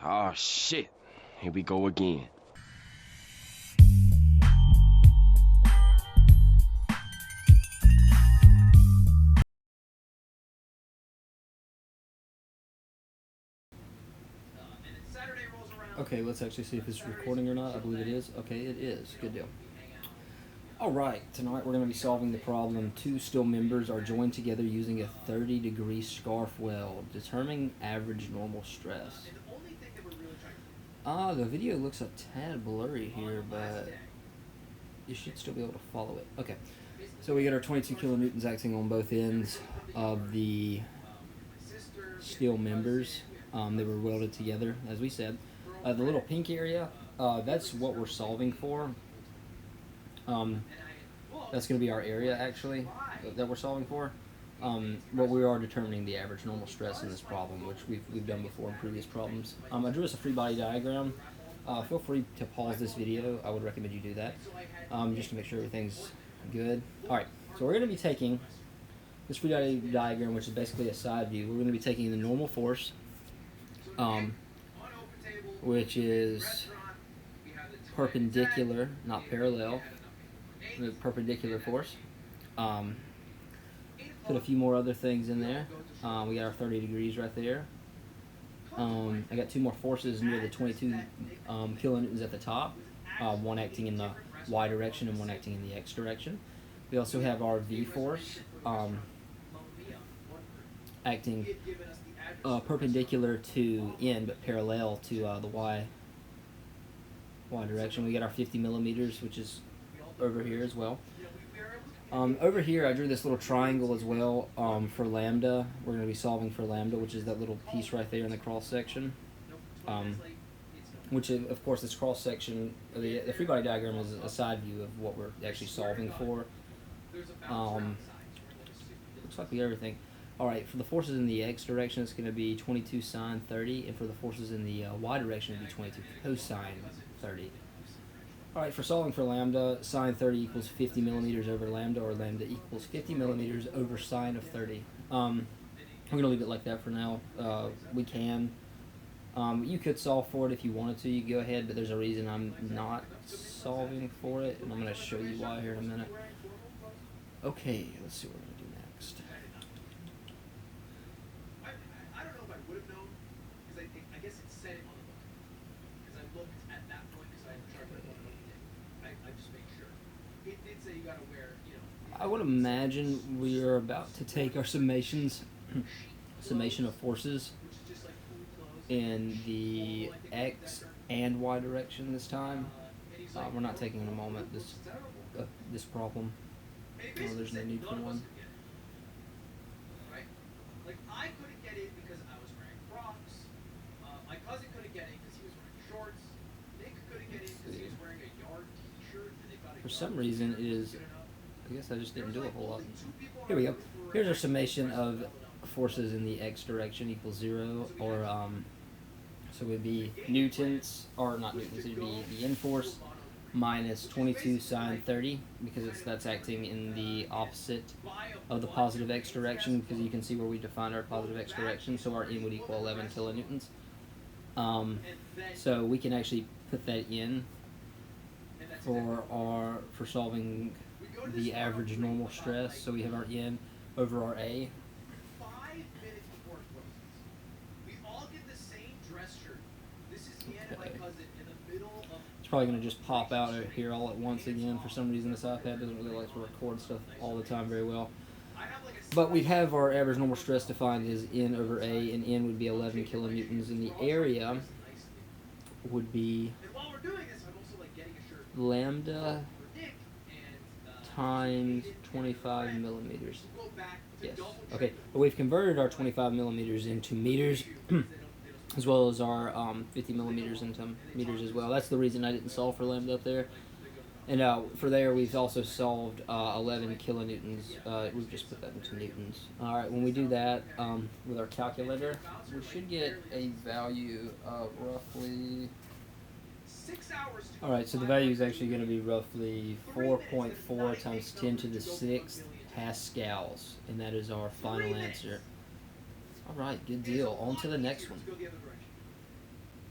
Oh shit. Here we go again. Okay, let's actually see if it's recording or not. I believe it is. Okay, it is. Good deal. Alright, tonight we're going to be solving the problem. Two steel members are joined together using a 30-degree scarf weld. Determining average normal stress. The video looks a tad blurry here, but you should still be able to follow it. Okay, so we got our 22 kilonewtons acting on both ends of the steel members. They were welded together, as we said. The little pink area, that's what we're solving for. That's going to be our area, actually, that we're solving for. But we are determining the average normal stress in this problem, which we've done before in previous problems. I drew us a free body diagram. Feel free to pause this video. I would recommend you do that, just to make sure everything's good. Alright, so we're going to be taking this free body diagram, which is basically a side view. We're going to be taking the normal force, which is perpendicular, not parallel, the perpendicular force. Put a few more other things in there. We got our 30 degrees right there. I got two more forces near the 22 kilonewtons at the top, one acting in the Y direction and one acting in the X direction. We also have our V force acting perpendicular to N but parallel to the Y direction. We got our 50 millimeters, which is over here as well. Over here I drew this little triangle as well for lambda. We're going to be solving for lambda, which is that little piece right there in the cross section. Which is, of course, this cross section, the free body diagram is a side view of what we're actually solving for. Looks like we got everything. Alright, for the forces in the X direction, it's going to be 22 sine 30, and for the forces in the Y direction, it'll be 22 cosine 30. Alright, for solving for lambda, sine 30 equals 50 millimeters over lambda, or lambda equals 50 millimeters over sine of 30. We're going to leave it like that for now. We can. You could solve for it if you wanted to. You go ahead, but there's a reason I'm not solving for it, and I'm going to show you why here in a minute. Okay, let's see what we're going to do next. I don't know if I would have known, because I guess it said it on the book. Because I looked at that point, because I tried to put it on the book. I just made sure. It did say you gotta wear, you know. I would imagine we are about to take our summations, summation of forces in the X and Y direction this time. We're not taking in a moment this problem. There's no need for one. Like, I couldn't get in because I was wearing Crocs. My cousin couldn't get in because he was wearing shorts. Nick couldn't get in because he was wearing a yard t-shirt. For some reason, it is. I guess I just didn't do a whole lot. Here we go. Here's our summation of forces in the X direction equals 0, or so it would be newtons, or not newtons. It would be the N force minus 22 sine 30, because that's acting in the opposite of the positive X direction, because you can see where we defined our positive X direction, so our N would equal 11 kilonewtons. So we can actually put that in for solving the average normal stress. So we have our N over our A. 5 minutes before it closes, we all get the same dress shirt. This is Ian and my cousin in the middle of. It's probably going to just pop out here all at once again. For some reason, this iPad doesn't really like to record stuff all the time very well. But we have our average normal stress defined as N over A, and N would be 11 kilonewtons, and the area would be lambda times 25 millimeters. Yes. Okay, but we've converted our 25 millimeters into meters, as well as our 50 millimeters into meters as well. That's the reason I didn't solve for lambda up there. And for there, we've also solved 11 kilonewtons. We've just put that into newtons. All right, when we do that with our calculator, we should get a value of roughly. All right, so the value is actually going to be roughly 4.4 times 10 to the 6th pascals, and that is our final answer. All right, good deal. On to the next one.